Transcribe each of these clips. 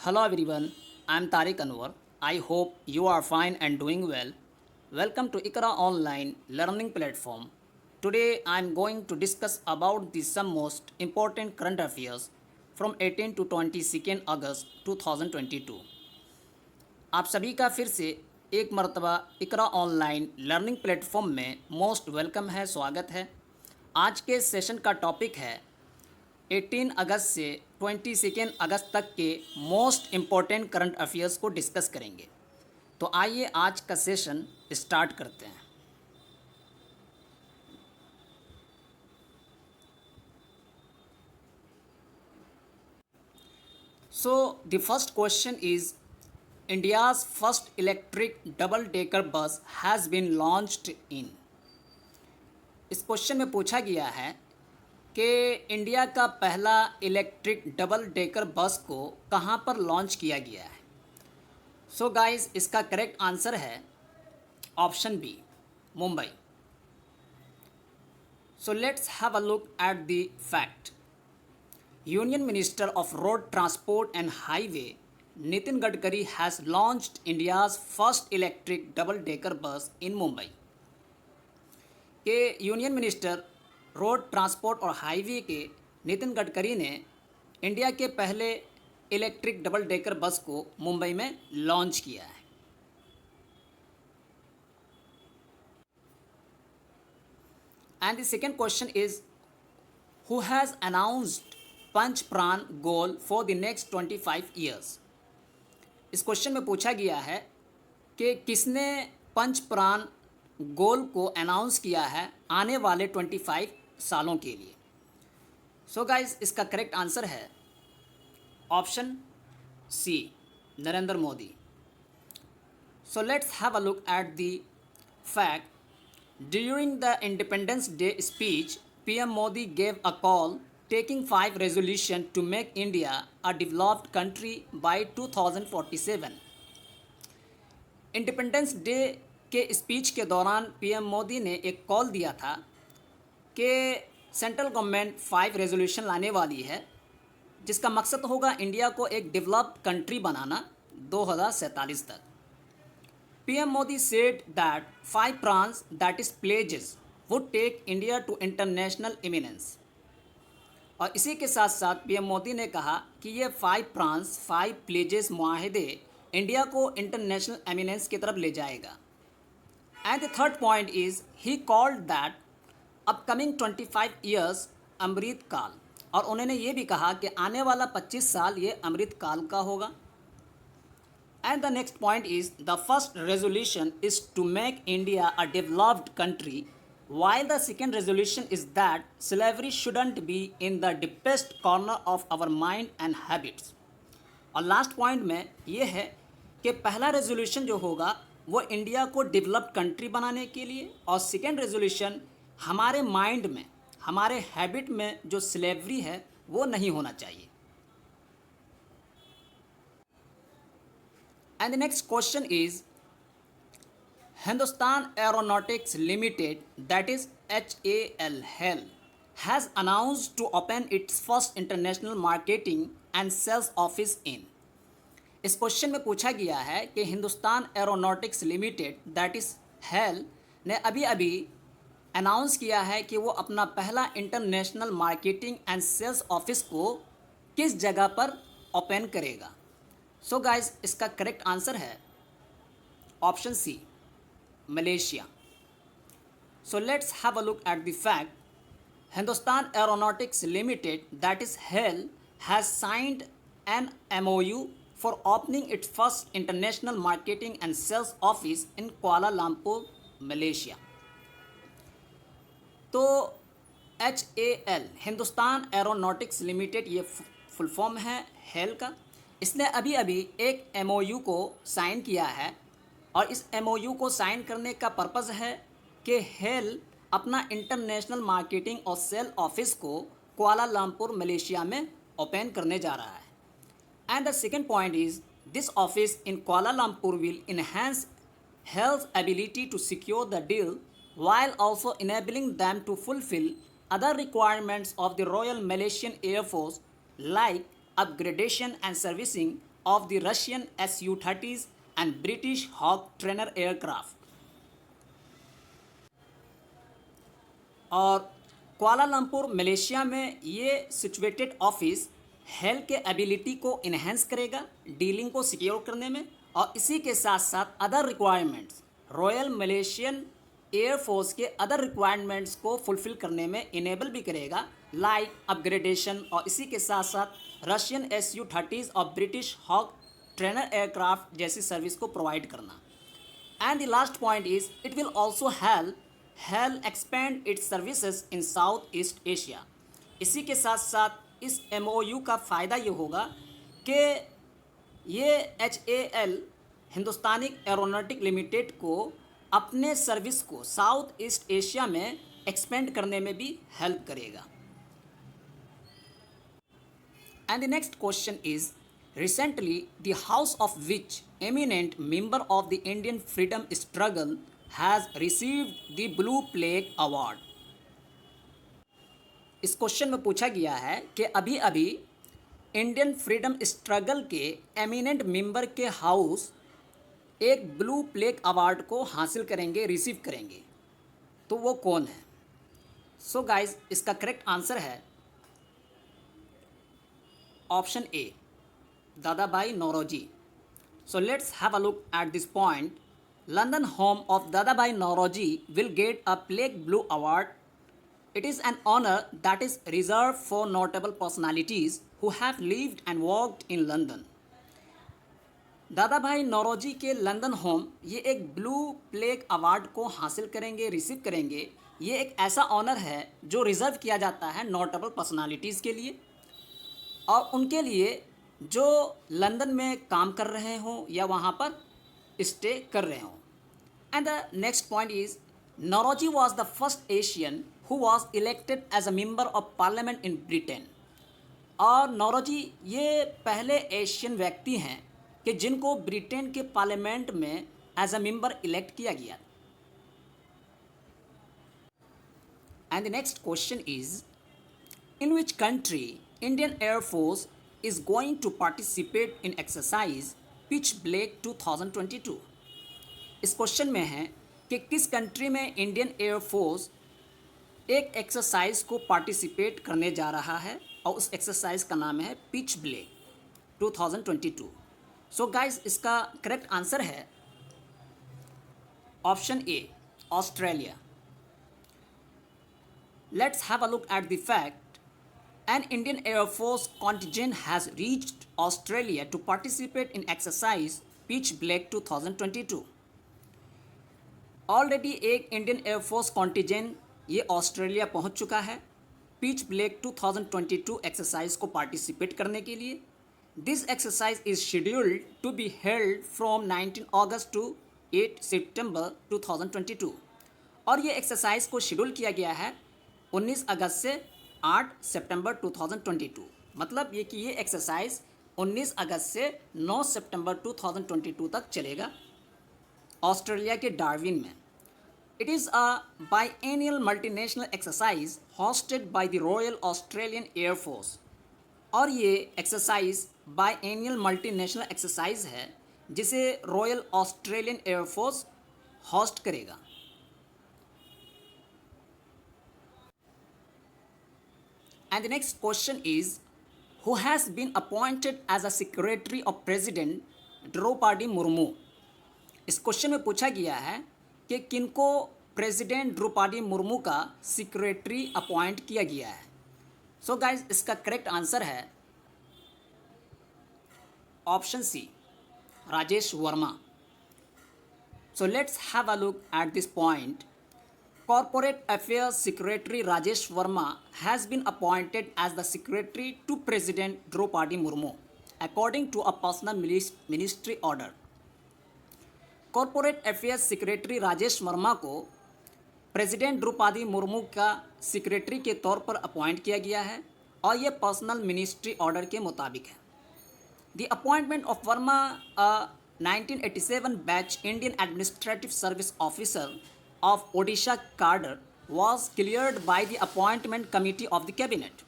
Hello everyone, I am Tariq Anwar. I hope you are fine and doing well. Welcome to Ikra Online Learning Platform. Today I am going to discuss about the some most important current affairs from 18 to 22nd August 2022. आप सभी का फिर से एक मरतबा इकरा online learning platform में most welcome है, स्वागत है। आज के सेशन का टॉपिक है 18 अगस्त से 22 अगस्त तक के मोस्ट इम्पॉर्टेंट करंट अफेयर्स को डिस्कस करेंगे। तो आइए आज का सेशन स्टार्ट करते हैं। So the first question is India's first electric double decker bus has been launched in. इस क्वेश्चन में पूछा गया है कि इंडिया का पहला इलेक्ट्रिक डबल डेकर बस को कहाँ पर लॉन्च किया गया है। सो गाइस, इसका करेक्ट आंसर है option B, Mumbai. So let's have a look at the fact. Union minister of road transport and highway Nitin Gadkari has launched India's first electric double decker bus in Mumbai. के union minister road transport और highway के नितिन गडकरी ने India के पहले electric double decker बस को मुंबई में launch किया है। And the second question is who has announced Panch Pran goal for the next 25 years. इस क्वेश्चन में पूछा गया है कि किसने पंच प्राण गोल को अनाउंस किया है आने वाले 25 सालों के लिए। सो गाइस, इसका करेक्ट आंसर है option C, Narendra Modi. So let's have a look at the fact. During the Independence Day speech PM Modi gave a call taking 5 resolution to make India a developed country by 2047। Independence day के speech के दौरान PM Modi ने एक call दिया था कि central government 5 resolution लाने वाली है जिसका मकसद होगा इंडिया को एक डेवलप्ड कंट्री बनाना 2047 तक। पीएम मोदी सेड दैट 5 प्रांस that is pledges would take India to international eminence. और इसी के साथ साथ पीएम मोदी ने कहा कि ये 5 प्रांस 5 प्लेजेस मुआहदे इंडिया को इंटरनेशनल एमिनेंस की तरफ ले जाएगा। And the third point is he called that upcoming 25 years Amrit Kaal. और उन्होंने ये भी कहा कि आने वाला 25 साल ये अमृत काल का होगा। And the next point is the first resolution is to make India a developed country, while the second resolution is that slavery shouldn't be in the deepest corner of our mind and habits। और last point में ये है कि पहला resolution जो होगा वो India को डेवलप्ड कंट्री बनाने के लिए, और सेकेंड रेजोल्यूशन हमारे माइंड में, हमारे हैबिट में जो स्लेवरी है वो नहीं होना चाहिए। And the next question is Hindustan Aeronautics Limited, that is HAL, has announced to open its first international marketing and sales office in। इस क्वेश्चन में पूछा गया है कि Hindustan aeronautics limited that is hello ने अभी अभी अनाउंस किया है कि वो अपना पहला international marketing and sales office को किस जगह पर ओपन करेगा। सो गाइस, इसका करेक्ट आंसर है option C, Malaysia। So let's have a look at the fact. Hindustan Aeronautics Limited, that is HAL, has signed an MOU for opening its first international marketing and sales office in Kuala Lumpur, Malaysia। तो HAL Hindustan aeronautics limited ये full form है HAL का। इसने अभी अभी एक MOU को sign किया है, और इस MOU को साइन करने का पर्पज़ है कि हेल अपना इंटरनेशनल मार्केटिंग और सेल ऑफिस को कुआलालंपुर मलेशिया में ओपन करने जा रहा है। And the second point is this office in Kuala Lumpur will enhance HAL's ability to secure the deal while also enabling them to fulfill other requirements of the Royal Malaysian Air Force like upgradation and servicing of the Russian Su-30s and British Hawk trainer aircraft. और Kuala Lumpur Malaysia में ये situated office health के ability को enhance करेगा dealing को secure करने में, और इसी के साथ साथ other requirements royal Malaysian air force के अदर रिक्वायरमेंट्स को फुलफिल करने में इनेबल भी करेगा, लाइक अपग्रेडेशन, और इसी के साथ साथ रशियन Su-30s और ब्रिटिश हॉक ट्रेनर एयरक्राफ्ट जैसी सर्विस को प्रोवाइड करना. And the last point is it will also help expand it's services in south east Asia. इसी के साथ साथ इस MOU का फ़ायदा ये होगा कि ये HAL हिंदुस्तानी एरोनॉटिक लिमिटेड को अपने सर्विस को साउथ ईस्ट एशिया में एक्सपेंड करने में भी हेल्प करेगा. And the next question is recently the house of which eminent member of the Indian freedom struggle has received the Blue Plague Award. इस question में पूछा गया है कि अभी अभी इंडियन फ्रीडम स्ट्रगल के एमिनेंट मेंबर के हाउस एक ब्लू प्लेग अवार्ड को हासिल करेंगे, रिसीव करेंगे, तो वो कौन है? सो गाइज, इसका करेक्ट आंसर है option A, Dadabhai Naoroji. So let's have a look at this point. London home of Dadabhai Naoroji will get a Plague Blue Award. It is an honor that is reserved for notable personalities who have lived and worked in London. Dadabhai Naoroji के London home ये एक blue plague award को हासिल करेंगे, receive करेंगे. ये एक ऐसा ऑनर है जो रिज़र्व किया जाता है नोटेबल पर्सनालिटीज़ के लिए, और उनके लिए जो लंदन में काम कर रहे हों या वहाँ पर स्टे कर रहे हों. And the next point is Naoroji was the first Asian who was elected as a member of parliament in Britain. और नौरोजी ये पहले एशियन व्यक्ति हैं कि जिनको ब्रिटेन के पार्लियामेंट में एज अ मेंबर इलेक्ट किया गया. And the next question is in which country Indian air force is going to participate in exercise Pitch Black 2022. इस क्वेश्चन में है कि किस कंट्री में इंडियन एयरफोर्स एक एक्सरसाइज को पार्टिसिपेट करने जा रहा है, और उस एक्सरसाइज का नाम है पिच ब्लैक 2022. सो गाइज, इसका करेक्ट आंसर है option A, Australia. Let's have a look at the fact. An Indian Air Force contingent has reached Australia to participate in exercise Pitch Black 2022. Already एक Indian air force contingent ये Australia पहुंच चुका है pitch black 2022 exercise को participate करने के लिए. This exercise is scheduled to be held from 19 August to 8 September 2022. और ये एक्सरसाइज को शेड्यूल किया गया है 19 अगस्त से 8 सितंबर 2022. मतलब ये कि ये एक्सरसाइज 19 अगस्त से 9 सितंबर 2022 तक चलेगा ऑस्ट्रेलिया के डार्विन में. It is a biennial multinational exercise hosted by the royal Australian air force. और ये एक्सरसाइज बाईएनियल मल्टीनेशनल एक्सरसाइज है जिसे रॉयल ऑस्ट्रेलियन एयरफोर्स होस्ट करेगा. And the next question is, who has been appointed as a secretary of President Draupadi Murmu. इस question में पूछा गया है कि किनको प्रेसिडेंट द्रौपदी मुर्मू का सेक्रेटरी अपॉइंट किया गया है. सो गाइज, इसका करेक्ट आंसर है option C, Rajesh Verma. So let's have a look at this point. Corporate Affairs Secretary Rajesh Verma has been appointed as the Secretary to President Draupadi Murmu, according to a personal ministry order. Corporate Affairs Secretary Rajesh Verma को president Draupadi Murmu का secretary के तौर पर appoint किया गया है, और ये पर्सनल मिनिस्ट्री ऑर्डर के मुताबिक है. The appointment of Verma, a 1987 batch Indian administrative service officer of Odisha cadre was cleared by the appointment committee of the cabinet.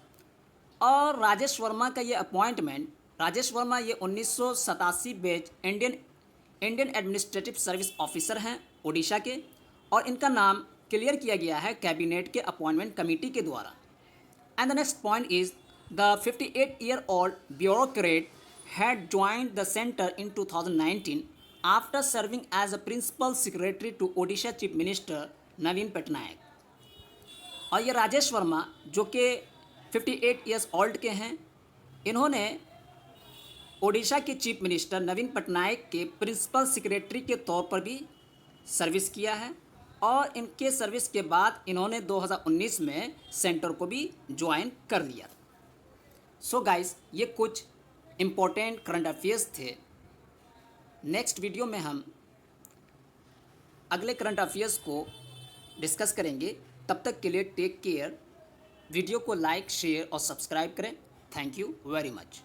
और राजेश वर्मा का ये अपॉइंटमेंट राजेश वर्मा ये 1987 batch Indian administrative service officer हैं ओडिशा के, और इनका नाम क्लियर किया गया है कैबिनेट के अपॉइंटमेंट कमेटी के द्वारा। And the next point is the 58-year-old bureaucrat had joined the center in 2019 after serving as a principal secretary to Odisha Chief Minister नवीन पटनायक। और ये राजेश वर्मा जो कि 58 ईयर्स ओल्ड के हैं, इन्होंने ओडिशा के चीफ मिनिस्टर नवीन पटनायक के प्रिंसिपल सेक्रेटरी के तौर पर भी सर्विस किया है, और इनके सर्विस के बाद इन्होंने 2019 में सेंटर को भी ज्वाइन कर लिया। सो गाइस, ये कुछ इम्पोर्टेंट करंट अफेयर्स थे। नेक्स्ट वीडियो में हम अगले करंट अफेयर्स को डिस्कस करेंगे। तब तक के लिए टेक केयर। वीडियो को लाइक, शेयर और सब्सक्राइब करें। Thank you very much.